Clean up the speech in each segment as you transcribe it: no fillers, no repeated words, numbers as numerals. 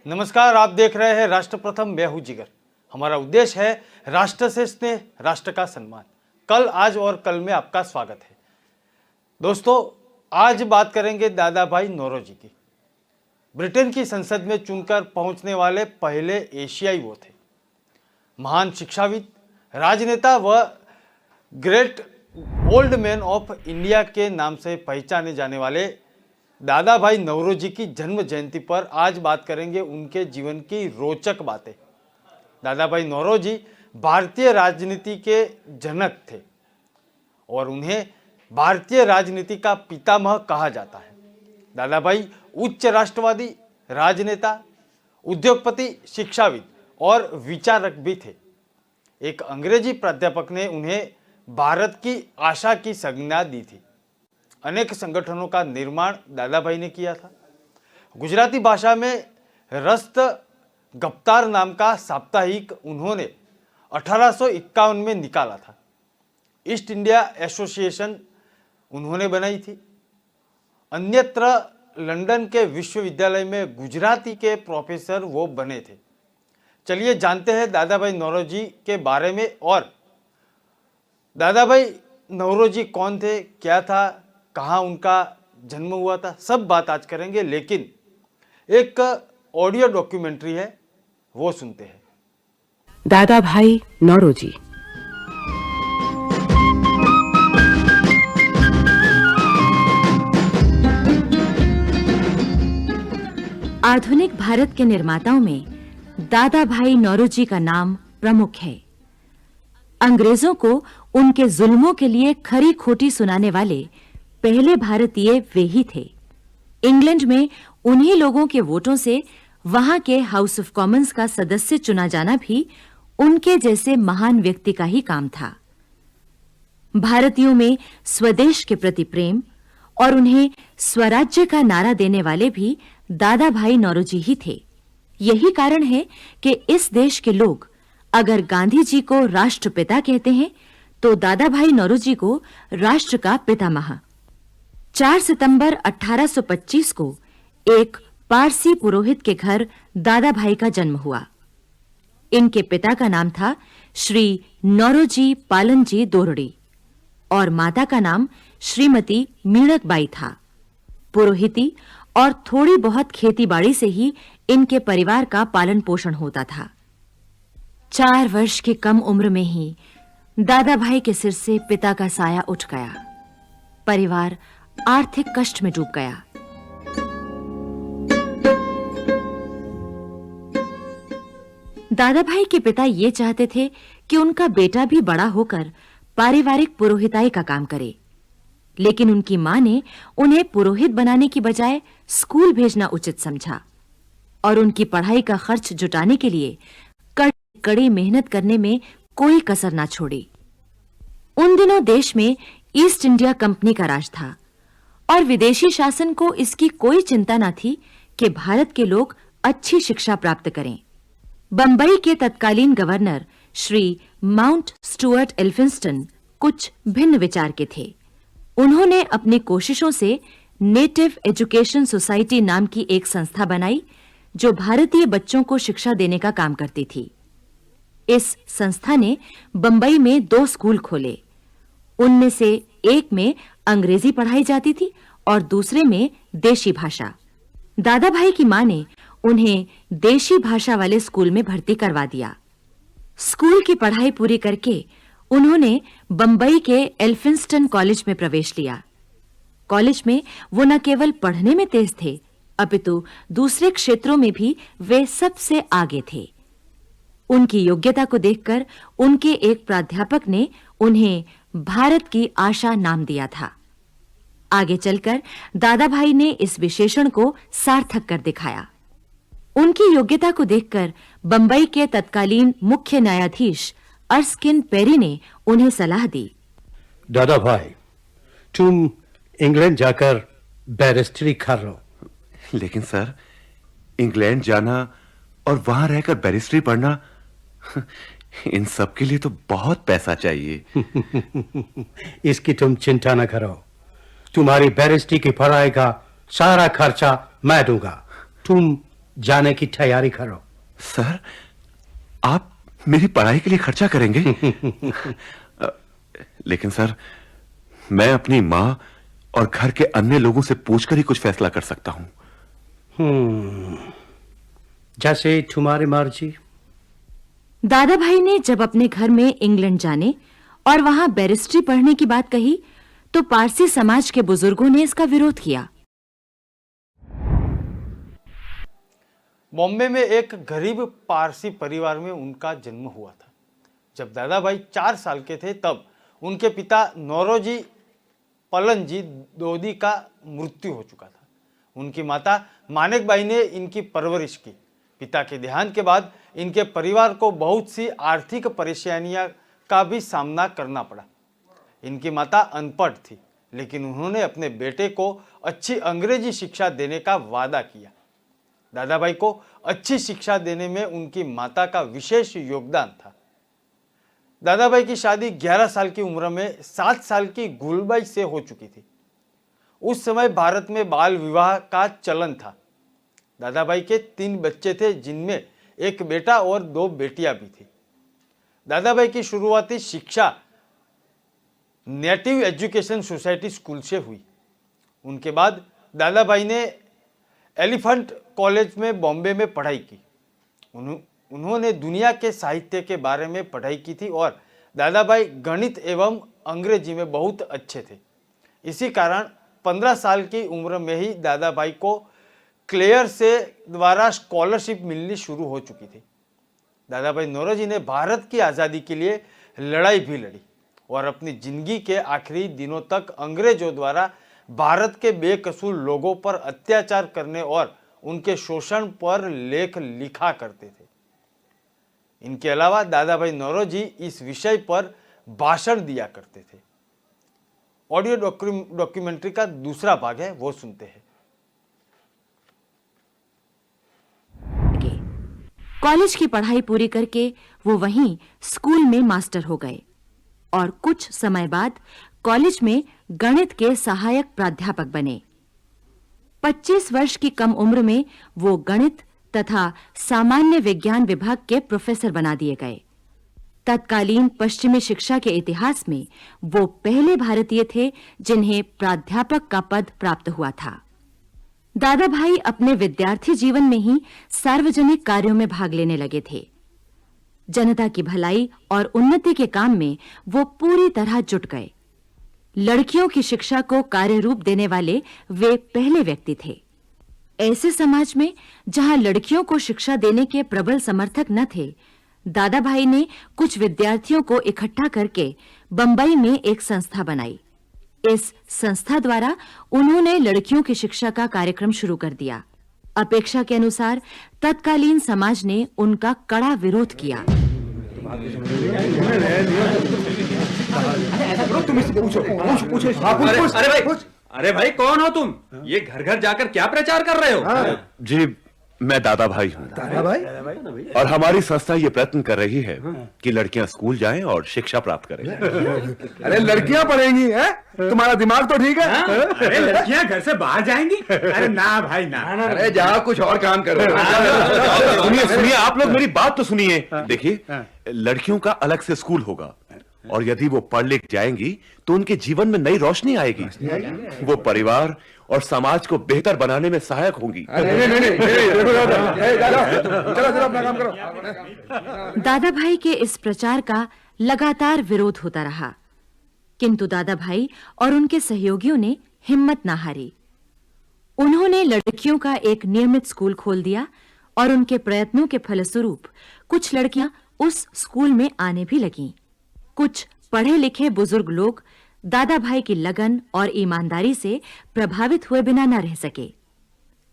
नमस्कार, आप देख रहे हैं राष्ट्र प्रथम। मैं हूं जिगर। हमारा उद्देश्य है राष्ट्र से स्नेह, राष्ट्र का सम्मान। कल, आज और कल में आपका स्वागत है। दोस्तों, आज बात करेंगे दादा भाई नौरोजी की। ब्रिटेन की संसद में चुनकर पहुंचने वाले पहले एशियाई वो थे। महान शिक्षाविद, राजनेता व great old man of India के नाम से पहचाने जाने वाले दादा भाई नौरोजी की जन्म जयंती पर आज बात करेंगे उनके जीवन की रोचक बातें। दादा भाई नौरोजी भारतीय राजनीति के जनक थे और उन्हें भारतीय राजनीति का पितामह कहा जाता है। दादा भाई उच्च राष्ट्रवादी, राजनेता, उद्योगपति, शिक्षाविद और विचारक भी थे। एक अंग्रेजी प्राध्यापक ने उन्हें भारत की आशा की संज्ञा दी थी। अनेक संगठनों का निर्माण दादा भाई ने किया था। गुजराती भाषा में रस्त गफ्तार नाम का साप्ताहिक उन्होंने 1851 में निकाला था। ईस्ट इंडिया एसोसिएशन उन्होंने बनाई थी। अन्यत्र लंदन के विश्वविद्यालय में गुजराती के प्रोफेसर वो बने थे। चलिए जानते हैं दादा भाई नौरोजी के बारे में। और दादा भाई नौरोजी कौन थे, क्या था, कहाँ उनका जन्म हुआ था, सब बात आज करेंगे। लेकिन एक ऑडियो डॉक्यूमेंट्री है, वो सुनते हैं। दादा भाई नौरोजी। आधुनिक भारत के निर्माताओं में दादा भाई नौरोजी का नाम प्रमुख है। अंग्रेजों को उनके जुल्मों के लिए खरी खोटी सुनाने वाले पहले भारतीय वे ही थे। इंग्लैंड में उन्हीं लोगों के वोटों से वहां के हाउस ऑफ कॉमन्स का सदस्य चुना जाना भी उनके जैसे महान व्यक्ति का ही काम था। भारतीयों में स्वदेश के प्रति प्रेम और उन्हें स्वराज्य का नारा देने वाले भी दादा भाई नौरोजी ही थे। यही कारण है कि इस देश के लोग अगर गांधी जी को राष्ट्रपिता कहते हैं तो दादा भाई नौरोजी को राष्ट्र का पितामह। 4 सितंबर 1825 को एक पारसी पुरोहित के घर दादा भाई का जन्म हुआ। इनके पिता का नाम था श्री नौरोजी पालनजी दोरड़ी और माता का नाम श्रीमती मीणकबाई था। पुरोहिती और थोड़ी बहुत खेतीबाड़ी से ही इनके परिवार का पालन पोषण होता था। 4 वर्ष की कम उम्र में ही दादा भाई के सिर से पिता का साया उठ गया। परिवार आर्थिक कष्ट में डूब गया। दादा भाई के पिता ये चाहते थे कि उनका बेटा भी बड़ा होकर पारिवारिक पुरोहिताई का काम करे, लेकिन उनकी मां ने उन्हें पुरोहित बनाने की बजाय स्कूल भेजना उचित समझा और उनकी पढ़ाई का खर्च जुटाने के लिए कड़ी मेहनत करने में कोई कसर ना छोड़ी। उन दिनों देश में ईस्ट इंडिया कंपनी का राज था और विदेशी शासन को इसकी कोई चिंता न थी कि भारत के लोग अच्छी शिक्षा प्राप्त करें। बंबई के तत्कालीन governor Shri mount Stuart Elphinstone कुछ भिन्न विचार के थे। उन्होंने अपनी कोशिशों से नेटिव एजुकेशन सोसाइटी नाम की एक संस्था बनाई जो भारतीय बच्चों को शिक्षा देने का काम करती थी। इस संस्था ने बंबई में 2 स्कूल खोले। उनमें से एक में अंग्रेजी पढ़ाई जाती थी और दूसरे में देशी भाषा। दादा भाई की मां ने उन्हें देशी भाषा वाले स्कूल में भर्ती करवा दिया। स्कूल की पढ़ाई पूरी करके उन्होंने बंबई के एल्फिंस्टन कॉलेज में प्रवेश लिया। कॉलेज में वो न केवल पढ़ने में तेज थे, अपितु दूसरे क्षेत्रों में भी वे सबसे आगे थे। उनकी योग्यता को देखकर उनके एक प्राध्यापक ने उन्हें भारत की आशा नाम दिया था। आगे चलकर दादा भाई ने इस विशेषण को सार्थक कर दिखाया। उनकी योग्यता को देखकर बंबई के तत्कालीन मुख्य न्यायाधीश अर्स्किन पेरी ने उन्हें सलाह दी। दादा भाई, तुम इंग्लैंड जाकर बैरिस्टरी कर लो। लेकिन सर, इंग्लैंड जाना और वहां रहकर बैरिस्टरी पढ़ना, इन सब के लिए तो बहुत पैसा चाहिए। इसकी तुम चिंता न करो। तुम्हारी बैरिस्टरी की पढ़ाई का सारा खर्चा मैं दूंगा। तुम जाने की तैयारी करो। सर, आप मेरी पढ़ाई के लिए खर्चा करेंगे? लेकिन सर, मैं अपनी मां और घर के अन्य लोगों से पूछकर ही कुछ फैसला कर सकता हूं। जैसे तुम्हारी मर्जी। दादा भाई ने जब अपने घर में इंग्लैंड जाने और वहां बैरिस्ट्री पढ़ने की बात कही तो पारसी समाज के बुजुर्गों ने इसका विरोध किया। बॉम्बे में एक गरीब पारसी परिवार में उनका जन्म हुआ था। जब दादा भाई 4 साल के थे तब उनके पिता नौरोजी पलनजी दोदी का मृत्यु हो चुका था। उनकी माता मानेकबाई ने इनकी परवरिश की। पिता के देहांत के बाद इनके परिवार को बहुत सी आर्थिक परेशानियां का भी सामना करना पड़ा। इनकी माता अनपढ़ थी, लेकिन उन्होंने अपने बेटे को अच्छी अंग्रेजी शिक्षा देने का वादा किया। दादा भाई को अच्छी शिक्षा देने में उनकी माता का विशेष योगदान था। दादा भाई की शादी 11 साल की उम्र में 7 साल की गुलबाई से हो चुकी थी। उस समय भारत में बाल विवाह का चलन था। दादा भाई के 3 बच्चे थे, जिनमें एक बेटा और 2 बेटियां भी थी। दादा भाई की शुरुआती शिक्षा नेटिव एजुकेशन सोसाइटी स्कूल से हुई। उनके बाद दादा भाई ने एलिफेंट कॉलेज में बॉम्बे में पढ़ाई की। उन्होंने दुनिया के साहित्य के बारे में पढ़ाई की थी और दादा भाई गणित एवं अंग्रेजी में बहुत अच्छे थे। इसी कारण 15 साल की उम्र में ही दादा भाई को क्लेयर से द्वारा स्कॉलरशिप मिलनी शुरू हो चुकी थी। दादा भाई नौरोजी ने भारत की आज़ादी के लिए लड़ाई भी लड़ी और अपनी जिंदगी के आखिरी दिनों तक अंग्रेजों द्वारा भारत के बेकसूर लोगों पर अत्याचार करने और उनके शोषण पर लेख लिखा करते थे। इनके अलावा दादा भाई नौरोजी इस विषय पर भाषण दिया करते थे। ऑडियो डॉक्यूमेंट्री का दूसरा भाग है, वो सुनते हैं। कॉलेज की पढ़ाई पूरी करके वो वहीं स्कूल में मास्टर हो गए और कुछ समय बाद कॉलेज में गणित के सहायक प्राध्यापक बने। 25 वर्ष की कम उम्र में वो गणित तथा सामान्य विज्ञान विभाग के प्रोफेसर बना दिए गए। तत्कालीन पश्चिमी शिक्षा के इतिहास में वो पहले भारतीय थे जिन्हें प्राध्यापक का पद प्राप्त हुआ था। दादा भाई अपने विद्यार्थी जीवन में ही सार्वजनिक कार्यों में भाग लेने लगे थे। जनता की भलाई और उन्नति के काम में वो पूरी तरह जुट गए। लड़कियों की शिक्षा को कार्य रूप देने वाले वे पहले व्यक्ति थे। ऐसे समाज में जहां लड़कियों को शिक्षा देने के प्रबल समर्थक न थे, दादा भाई ने कुछ विद्यार्थियों को इकट्ठा करके बंबई में एक संस्था बनाई। इस संस्था द्वारा उन्होंने लड़कियों की शिक्षा का कार्यक्रम शुरू कर दिया। अपेक्षा के अनुसार तत्कालीन समाज ने उनका कड़ा विरोध किया। अरे भाई कौन हो तुम? ये घर घर जाकर क्या प्रचार कर रहे हो? जी, मैं दादा भाई हूँ। दादा भाई? और हमारी संस्था ये प्रयत्न कर रही है कि लड़कियां स्कूल जाएं और शिक्षा प्राप्त करें। अरे लड़कियां पढ़ेंगी हैं? तुम्हारा दिमाग तो ठीक है? अरे लड़कियां घर से बाहर जाएंगी? अरे ना भाई ना। अरे जाओ कुछ और काम करो। सुनिए सुनिए, आप लोग मेरी बात तो सुनिए। देखिए, लड़कियों का अलग से स्कूल होगा और यदि वो पढ़ लिख जाएंगी तो उनके जीवन में नई रोशनी आएगी। वो परिवार और समाज को बेहतर बनाने में सहायक होंगी। दादा भाई के इस प्रचार का लगातार विरोध होता रहा, किंतु दादा भाई और उनके सहयोगियों ने हिम्मत न हारी। उन्होंने लड़कियों का एक नियमित स्कूल खोल दिया और उनके प्रयत्नों के फलस्वरूप कुछ लड़कियां उस स्कूल में आने भी लगीं। कुछ पढ़े लिखे बुजुर्ग लोग दादा भाई की लगन और ईमानदारी से प्रभावित हुए बिना न रह सके।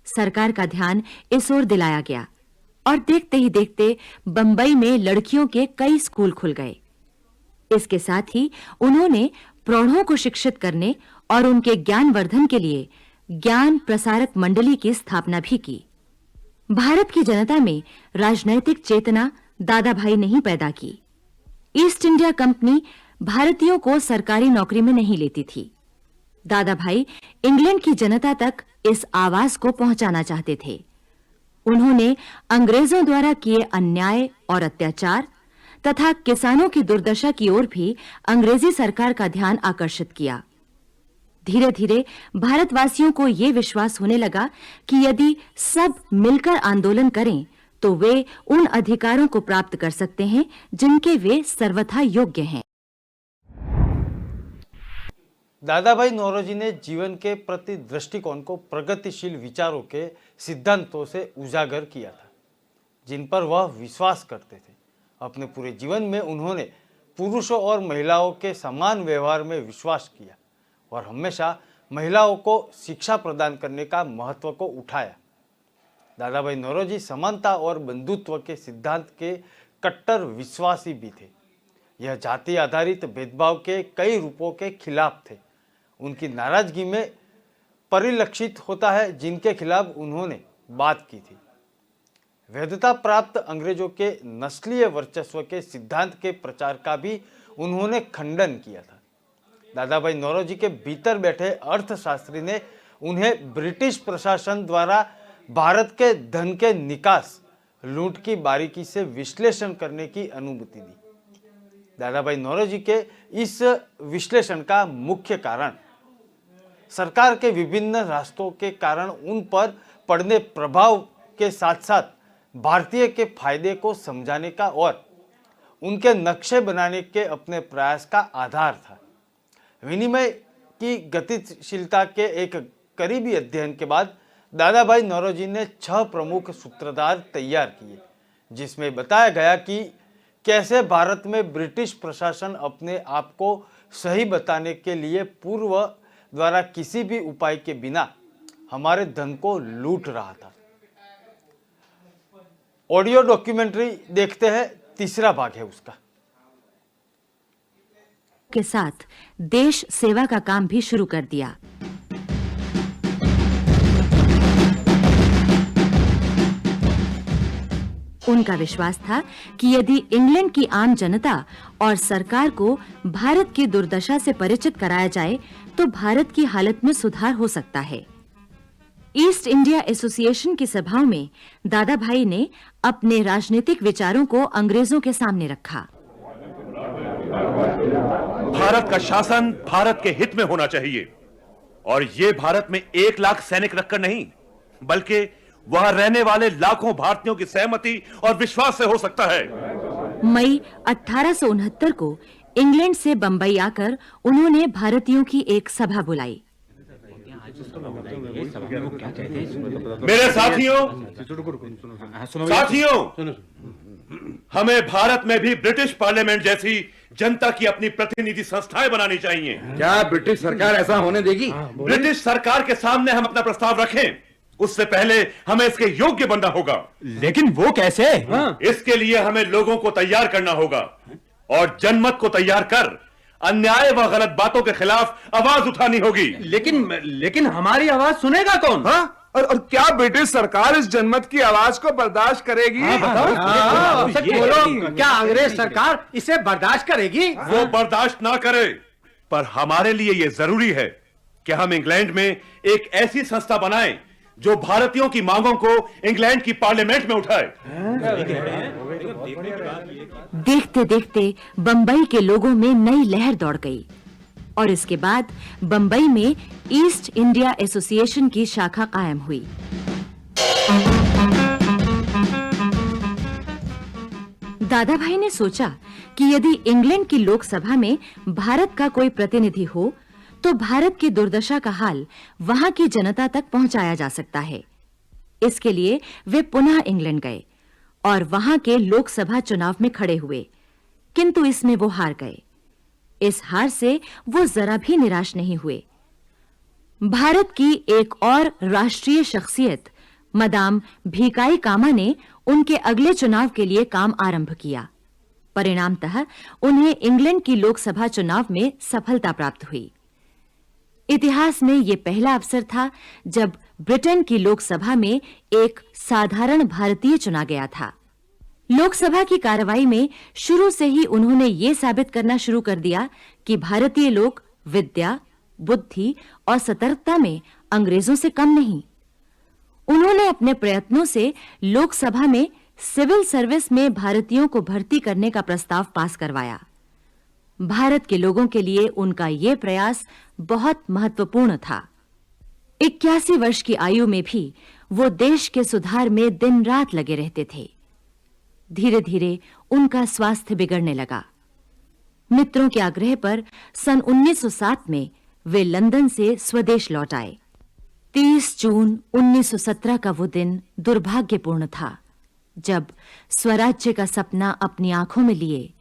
सरकार का ध्यान इस ओर दिलाया गया और देखते ही देखते बंबई में लड़कियों के कई स्कूल खुल गए। इसके साथ ही उन्होंने प्रौढ़ों को शिक्षित करने और उनके ज्ञानवर्धन के लिए ज्ञान प्रसारक मंडली की स्थापना भी की। भारत की जनता में राजनैतिक चेतना दादा भाई ने ही पैदा की। ईस्ट इंडिया कंपनी भारतीयों को सरकारी नौकरी में नहीं लेती थी। दादा भाई इंग्लैंड की जनता तक इस आवाज को पहुंचाना चाहते थे। उन्होंने अंग्रेजों द्वारा किए अन्याय और अत्याचार तथा किसानों की दुर्दशा की ओर भी अंग्रेजी सरकार का ध्यान आकर्षित किया। धीरे-धीरे भारतवासियों को यह विश्वास होने लगा कि यदि सब मिलकर आंदोलन करें तो वे उन अधिकारों को प्राप्त कर सकते हैं जिनके वे सर्वथा योग्य हैं। दादा भाई नौरोजी ने जीवन के प्रति दृष्टिकोण को प्रगतिशील विचारों के सिद्धांतों से उजागर किया था, जिन पर वह विश्वास करते थे। अपने पूरे जीवन में उन्होंने पुरुषों और महिलाओं के समान व्यवहार में विश्वास किया और हमेशा महिलाओं को शिक्षा प्रदान करने का महत्व को उठाया। दादा भाई नौरोजी समानता और बंधुत्व के सिद्धांत के कट्टर विश्वासी भी थे। यह जाति आधारित भेदभाव के कई रूपों के खिलाफ थे। उनकी नाराजगी में परिलक्षित होता है जिनके खिलाफ उन्होंने बात की थी। वैधता प्राप्त अंग्रेजों के नस्लीय वर्चस्व के सिद्धांत के प्रचार का भी उन्होंने खंडन किया था। दादा भाई नौरोजी के भीतर बैठे अर्थशास्त्री ने उन्हें ब्रिटिश प्रशासन द्वारा भारत के धन के निकास लूट की बारीकी से विश्लेषण करने की अनुमति दी। दादा भाई नौरोजी के इस विश्लेषण का मुख्य कारण सरकार के विभिन्न रास्तों के कारण उन पर पड़ने प्रभाव के साथ-साथ भारतीय के फायदे को समझाने का और उनके नक्शे बनाने के अपने प्रयास का आधार था। विनिमय की गतिशीलता के एक करीबी अध्ययन के बाद दादा भाई नौरोजी ने 6 प्रमुख सूत्रधार तैयार किए, जिसमें बताया गया कि कैसे भारत में ब्रिटिश प्रशासन अपने आप को सही बताने के लिए पूर्व द्वारा किसी भी उपाय के बिना हमारे धन को लूट रहा था। ऑडियो डॉक्यूमेंट्री देखते हैं, तीसरा भाग है उसका। के साथ देश सेवा का काम भी शुरू कर दिया। उनका विश्वास था कि यदि इंग्लैंड की आम जनता और सरकार को भारत की दुर्दशा से परिचित कराया जाए तो भारत की हालत में सुधार हो सकता है। ईस्ट इंडिया एसोसिएशन की सभाओं में दादा भाई ने अपने राजनीतिक विचारों को अंग्रेजों के सामने रखा। भारत का शासन भारत के हित में होना चाहिए और ये भारत में 1 लाख सैनिक रखकर नहीं, बल्कि वहां रहने वाले लाखों भारतीयों की सहमति और विश्वास से हो सकता है। मई 1869 को इंग्लैंड से बंबई आकर उन्होंने भारतीयों की एक सभा बुलाई। मेरे साथियों, हमें भारत में भी ब्रिटिश पार्लियामेंट जैसी जनता की अपनी प्रतिनिधि संस्थाएं बनानी चाहिए। क्या ब्रिटिश सरकार ऐसा होने देगी? ब्रिटिश सरकार के सामने हम अपना प्रस्ताव रखें, उससे पहले हमें इसके योग्य बनना होगा। लेकिन वो कैसे? इसके लिए हमें लोगों को तैयार करना होगा और जनमत को तैयार कर अन्याय व गलत बातों के खिलाफ आवाज उठानी होगी। लेकिन हमारी आवाज सुनेगा कौन? और क्या ब्रिटिश सरकार इस जनमत की आवाज को बर्दाश्त करेगी? बोलो, क्या अंग्रेज सरकार इसे बर्दाश्त करेगी? वो बर्दाश्त ना करे, पर हमारे लिए यह जरूरी है कि हम इंग्लैंड में एक ऐसी संस्था बनाएं जो भारतीयों की मांगों को इंग्लैंड की पार्लियामेंट में उठाए। देखते-देखते बंबई के लोगों में नई लहर दौड़ गई और इसके बाद बंबई में ईस्ट इंडिया एसोसिएशन की शाखा कायम हुई। दादा भाई ने सोचा कि यदि इंग्लैंड की लोकसभा में भारत का कोई प्रतिनिधि हो तो भारत की दुर्दशा का हाल वहां की जनता तक पहुंचाया जा सकता है। इसके लिए वे पुनः इंग्लैंड गए और वहां के लोकसभा चुनाव में खड़े हुए, किंतु इसमें वो हार गए। इस हार से वो जरा भी निराश नहीं हुए। भारत की एक और राष्ट्रीय शख्सियत मदाम भीकाई कामा ने उनके अगले चुनाव के लिए काम आरंभ किया। परिणामतः उन्हें इंग्लैंड की लोकसभा चुनाव में सफलता प्राप्त हुई। इतिहास में यह पहला अवसर था जब ब्रिटेन की लोकसभा में एक साधारण भारतीय चुना गया था। लोकसभा की कार्रवाई में शुरू से ही उन्होंने ये साबित करना शुरू कर दिया कि भारतीय लोग विद्या, बुद्धि और सतर्कता में अंग्रेजों से कम नहीं। उन्होंने अपने प्रयत्नों से लोकसभा में सिविल सर्विस में भारतीयों को भर्ती करने का प्रस्ताव पास करवाया। भारत के लोगों के लिए उनका यह प्रयास बहुत महत्वपूर्ण था। 81 वर्ष की आयु में भी वो देश के सुधार में दिन रात लगे रहते थे। धीरे-धीरे उनका स्वास्थ्य बिगड़ने लगा। मित्रों के आग्रह पर सन 1907 में वे लंदन से स्वदेश लौट आए। 30 जून 1917 का वो दिन दुर्भाग्यपूर्ण था, जब स्वराज्य का सपना अपनी आंखों में लिए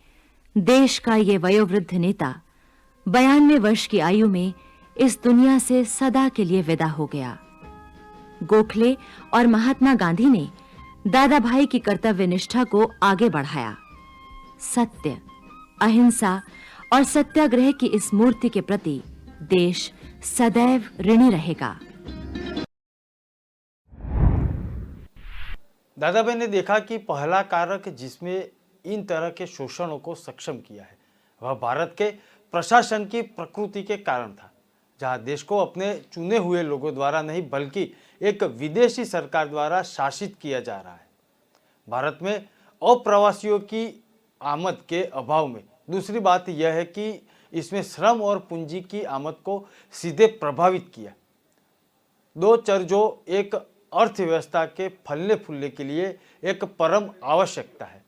देश का ये वयोवृद्ध नेता 92 वर्ष की आयु में इस दुनिया से सदा के लिए विदा हो गया। गोखले और महात्मा गांधी ने दादा भाई की कर्तव्य निष्ठा को आगे बढ़ाया। सत्य, अहिंसा और सत्याग्रह की इस मूर्ति के प्रति देश सदैव ऋणी रहेगा। दादा भाई ने देखा कि पहला कारक जिसमें इन तरह के शोषणों को सक्षम किया है वह भारत के प्रशासन की प्रकृति के कारण था, जहां देश को अपने चुने हुए लोगों द्वारा नहीं बल्कि एक विदेशी सरकार द्वारा शासित किया जा रहा है। भारत में अप्रवासियों की आमद के अभाव में दूसरी बात यह है कि इसमें श्रम और पूंजी की आमद को सीधे प्रभावित किया। दो चर जो एक अर्थव्यवस्था के फलने फूलने के लिए एक परम आवश्यकता है।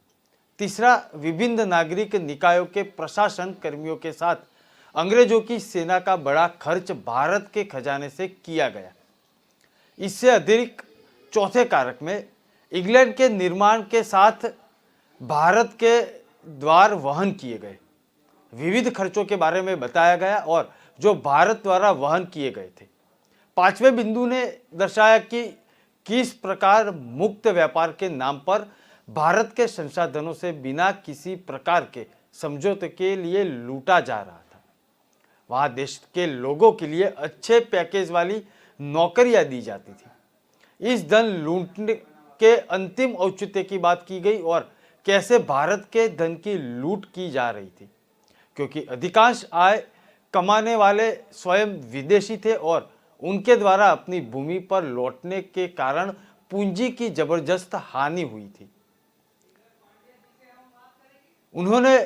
तीसरा, विभिन्न नागरिक निकायों के प्रशासन कर्मियों के साथ अंग्रेजों की सेना का बड़ा खर्च भारत के खजाने से किया गया। इससे अतिरिक्त चौथे कारक में इंग्लैंड के निर्माण के साथ भारत के द्वार वहन किए गए विविध खर्चों के बारे में बताया गया और जो भारत द्वारा वहन किए गए थे। पांचवें बिंदु ने दर्शाया कि किस प्रकार मुक्त व्यापार के नाम पर भारत के संसाधनों से बिना किसी प्रकार के समझौते के लिए लूटा जा रहा था। वहां देश के लोगों के लिए अच्छे पैकेज वाली नौकरियां दी जाती थी। इस धन लूटने के अंतिम औचित्य की बात की गई और कैसे भारत के धन की लूट की जा रही थी, क्योंकि अधिकांश आय कमाने वाले स्वयं विदेशी थे और उनके द्वारा अपनी भूमि पर लौटने के कारण पूंजी की जबरदस्त हानि हुई थी। उन्होंने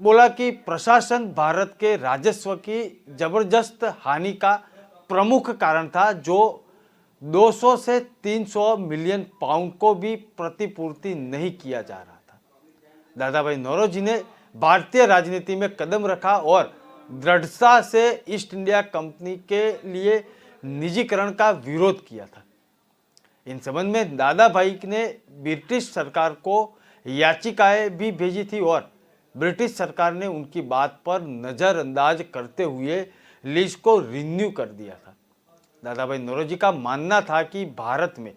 बोला कि प्रशासन भारत के राजस्व की जबरदस्त हानि का प्रमुख कारण था, जो 200 से 300 मिलियन पाउंड को भी प्रतिपूर्ति नहीं किया जा रहा था। दादा भाई नौरोजी ने भारतीय राजनीति में कदम रखा और दृढ़ता से ईस्ट इंडिया कंपनी के लिए निजीकरण का विरोध किया था। इन संबंध में दादा भाई ने ब्रिटिश सरकार को याचिकाएं भी भेजी थी और ब्रिटिश सरकार ने उनकी बात पर नजरअंदाज करते हुए लीज को रिन्यू कर दिया था। दादा भाई नौरोजी का मानना था कि भारत में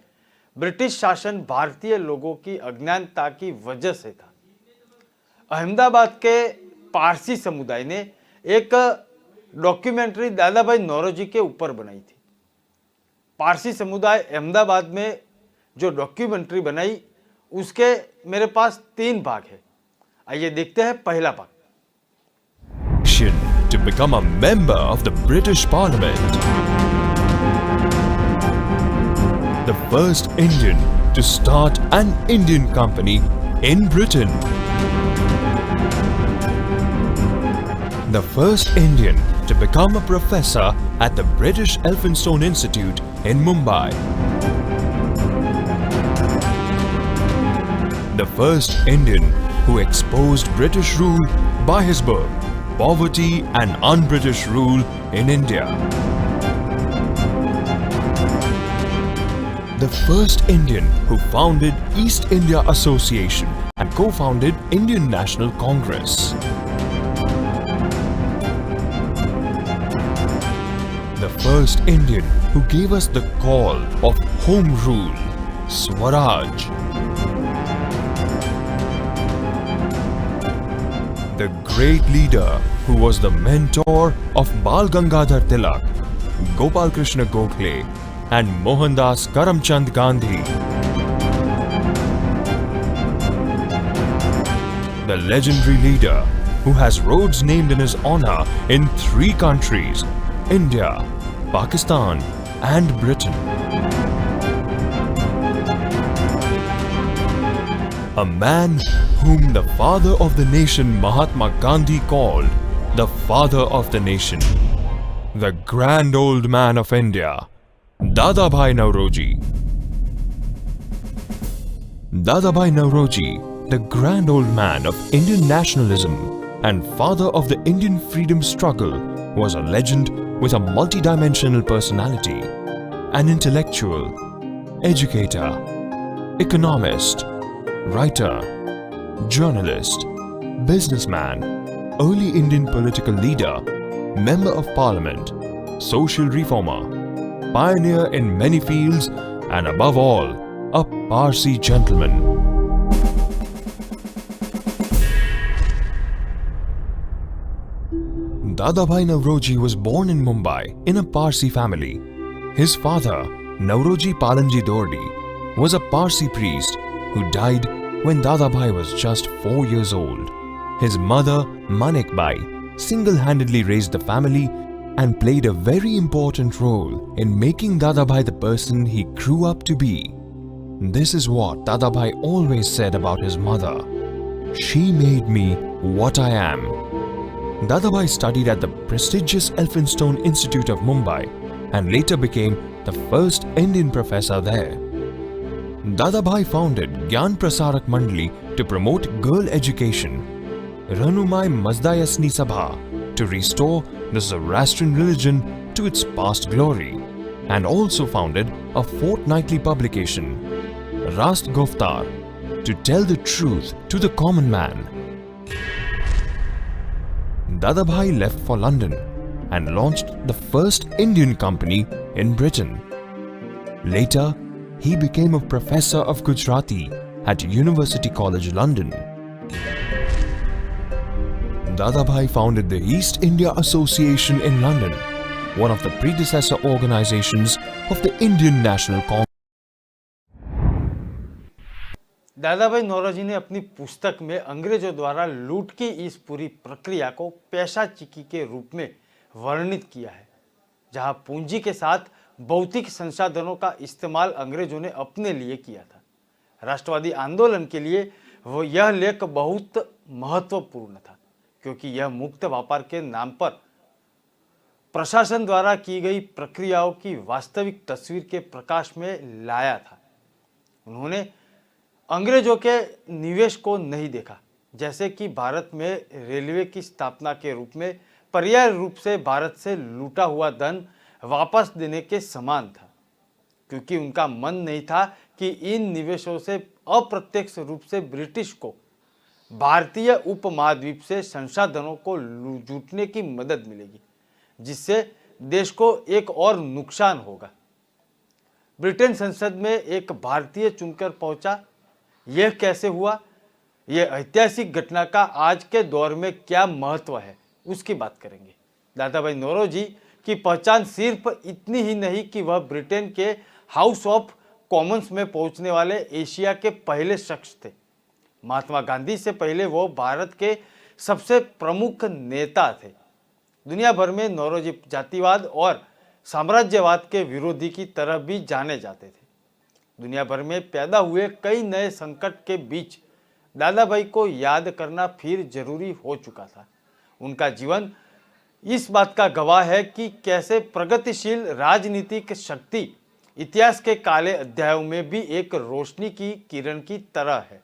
ब्रिटिश शासन भारतीय लोगों की अज्ञानता की वजह से था। अहमदाबाद के पारसी समुदाय ने एक डॉक्यूमेंट्री दादा भाई नौरोजी के ऊपर बनाई थी। पारसी समुदाय अहमदाबाद में जो डॉक्यूमेंट्री बनाई उसके मेरे पास 3 भाग है। आइए देखते हैं पहला भाग। To become a member of the British Parliament. The first Indian to start an Indian company in Britain. The first Indian to become a professor at the British Elphinstone Institute in Mumbai. The first Indian who exposed British rule by his book, Poverty and Un-British Rule in India. The first Indian who founded East India Association and co-founded Indian National Congress. The first Indian who gave us the call of home rule, Swaraj. The great leader who was the mentor of Bal Gangadhar Tilak, Gopal Krishna Gokhale and Mohandas Karamchand Gandhi. The legendary leader who has roads named in his honor in 3 countries, India, Pakistan and Britain. a man whom the father of the nation Mahatma Gandhi called the father of the nation, the grand old man of India, Dadabhai Nauroji. Dadabhai Nauroji, the grand old man of Indian nationalism and father of the Indian freedom struggle, was a legend with a multidimensional personality, an intellectual, educator, economist, writer, journalist, businessman, early Indian political leader, member of parliament, social reformer, pioneer in many fields, and above all, a Parsi gentleman. Dadabhai Nauroji was born in Mumbai in a Parsi family. His father, Nauroji Palanji Dordi, was a Parsi priest who died when Dadabhai was just 4 years old. His mother, Manikbai, single-handedly raised the family and played a very important role in making Dadabhai the person he grew up to be. This is what Dadabhai always said about his mother. She made me what I am. Dadabhai studied at the prestigious Elphinstone Institute of Mumbai and later became the first Indian professor there. Dadabhai founded Gyan Prasarak Mandali to promote girl education, Ranumai Mazdayasni Sabha to restore the Zoroastrian religion to its past glory, and also founded a fortnightly publication, Rast Goftar, to tell the truth to the common man. Dadabhai left for London and launched the first Indian company in Britain. Later, he became a professor of Gujarati at University College London. Dadabhai founded the East India Association in London, one of the predecessor organizations of the Indian National Congress. Dadabhai Naoroji ने अपनी पुस्तक में अंग्रेजों द्वारा लूट की इस पूरी प्रक्रिया को पैशाचिकी के रूप में वर्णित किया है, जहां पूंजी के साथ भौतिक संसाधनों का इस्तेमाल अंग्रेजों ने अपने लिए किया था। राष्ट्रवादी आंदोलन के लिए वो यह लेख बहुत महत्वपूर्ण था, क्योंकि यह मुक्त व्यापार के नाम पर प्रशासन द्वारा की गई प्रक्रियाओं की वास्तविक तस्वीर के प्रकाश में लाया था। उन्होंने अंग्रेजों के निवेश को नहीं देखा, जैसे कि भारत में रेलवे की स्थापना के रूप में पर्याय रूप से भारत से लूटा हुआ धन वापस देने के समान था, क्योंकि उनका मन नहीं था कि इन निवेशों से अप्रत्यक्ष रूप से ब्रिटिश को भारतीय उपमहाद्वीप से संसाधनों को जुटने की मदद मिलेगी, जिससे देश को एक और नुकसान होगा। ब्रिटेन संसद में एक भारतीय चुनकर पहुंचा, यह कैसे हुआ? यह ऐतिहासिक घटना का आज के दौर में क्या महत्व है, उसकी बात करेंगे। दादाभाई नौरोजी की पहचान सिर्फ इतनी ही नहीं कि वह ब्रिटेन के हाउस ऑफ कॉमन्स में पहुंचने वाले एशिया के पहले शख्स थे। महात्मा गांधी से पहले वो भारत के सबसे प्रमुख नेता थे। दुनिया भर में नौरोजी जातिवाद और साम्राज्यवाद के विरोधी की तरह भी जाने जाते थे। दुनिया भर में पैदा हुए कई नए संकट के बीच दादाभाई को याद करना फिर जरूरी हो चुका था। उनका जीवन इस बात का गवाह है कि कैसे प्रगतिशील राजनीतिक शक्ति इतिहास के काले अध्यायों में भी एक रोशनी की किरण की तरह है।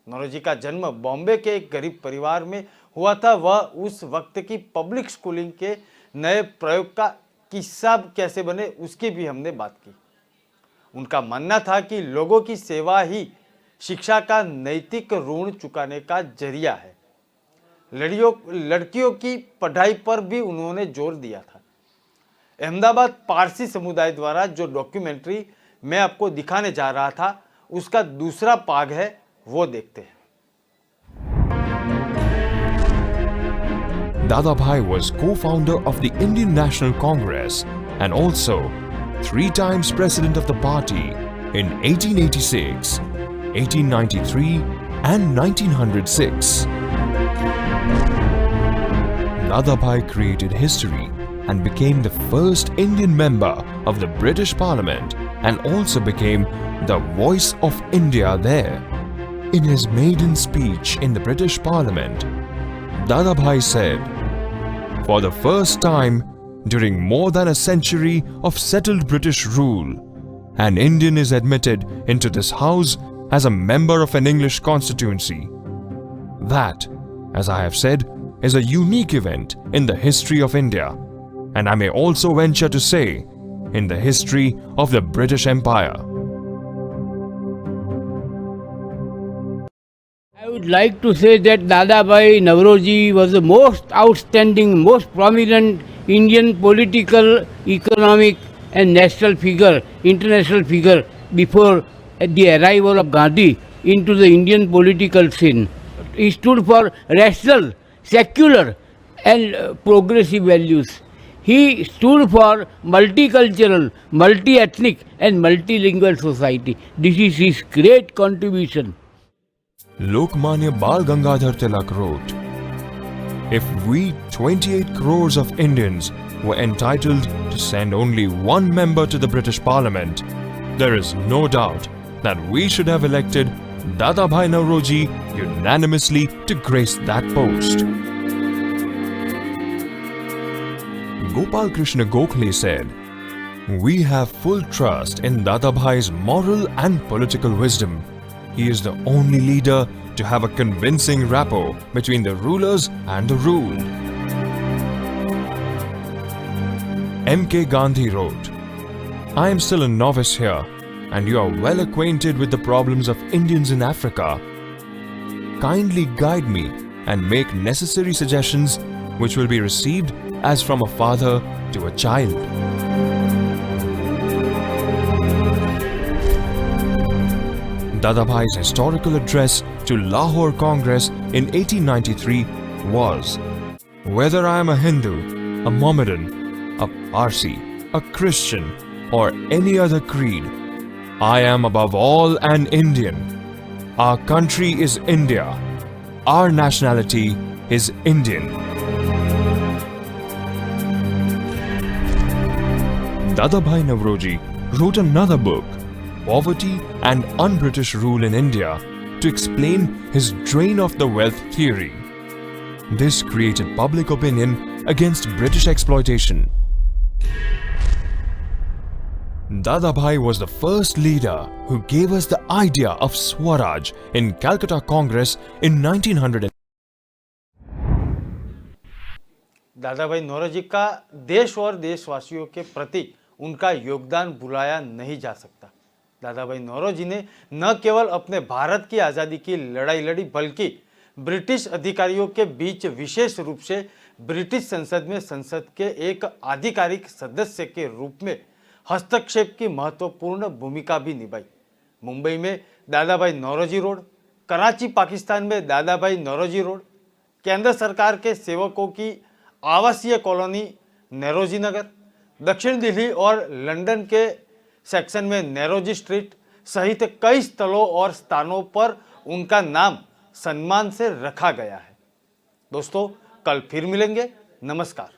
नौरोजी का जन्म बॉम्बे के एक गरीब परिवार में हुआ था। वह उस वक्त की पब्लिक स्कूलिंग के नए प्रयोग का किस्सा कैसे बने, उसकी भी हमने बात की। उनका मानना था कि लोगों की सेवा ही शिक्षा का नैतिक ऋण चुकाने का जरिया है। लड़कियों की पढ़ाई पर भी उन्होंने जोर दिया था। अहमदाबाद पारसी समुदाय द्वारा जो डॉक्यूमेंट्री मैं आपको दिखाने जा रहा था, उसका दूसरा भाग है, वो देखते हैं। Dadabhai was co-founder of the Indian National Congress and also 3 times president of the party in 1886, 1893 and 1906. Dadabhai created history and became the first Indian member of the British Parliament and also became the voice of India there. In his maiden speech in the British Parliament, Dadabhai said, "For the first time during more than a century of settled British rule, an Indian is admitted into this house as a member of an English constituency. That, as I have said, is a unique event in the history of India, and I may also venture to say, in the history of the British Empire." I would like to say that Dadabhai Naoroji was the most outstanding, most prominent Indian political, economic and national figure, international figure before the arrival of Gandhi into the Indian political scene. He stood for rational, secular and progressive values. He stood for multicultural, multi-ethnic and multilingual society. This is his great contribution. Lokmanya Bal Gangadhar Tilak wrote, "If we 28 crores of Indians were entitled to send only one member to the British Parliament, there is no doubt that we should have elected Dadabhai Naoroji unanimously to grace that post." Gopal Krishna Gokhale said, "We have full trust in Dadabhai's moral and political wisdom. He is the only leader to have a convincing rapport between the rulers and the ruled." M.K. Gandhi wrote, "I am still a novice here, and you are well acquainted with the problems of Indians in Africa. Kindly guide me and make necessary suggestions which will be received as from a father to a child." Dadabhai's historical address to Lahore Congress in 1893 was, "Whether I am a Hindu, a Mohammedan, a Parsi, a Christian, or any other creed, I am above all an Indian. Our country is India. Our nationality is Indian." Dadabhai Naoroji wrote another book, Poverty and Un-British Rule in India, to explain his drain of the wealth theory. This created public opinion against British exploitation. Dadabhai was the first leader who gave us the idea of Swaraj in Calcutta Congress in 1900. Dadabhai Naoroji का देश और देशवासियों के प्रति उनका योगदान भुलाया नहीं जा सकता। दादाभाई नौरोजी ने न केवल अपने भारत की आज़ादी की लड़ाई लड़ी, बल्कि ब्रिटिश अधिकारियों के बीच विशेष रूप से ब्रिटिश संसद में संसद के एक आधिकारिक सदस्य के रूप में हस्तक्षेप की महत्वपूर्ण भूमिका भी निभाई। मुंबई में दादाभाई नौरोजी रोड, कराची पाकिस्तान में दादाभाई नौरोजी रोड, केंद्र सरकार के सेवकों की आवासीय कॉलोनी नेरोजी नगर, दक्षिण दिल्ली और लंदन के सेक्शन में नेरोजी स्ट्रीट सहित कई स्थलों और स्थानों पर उनका नाम सम्मान से रखा गया है। दोस्तों, कल फिर मिलेंगे। नमस्कार।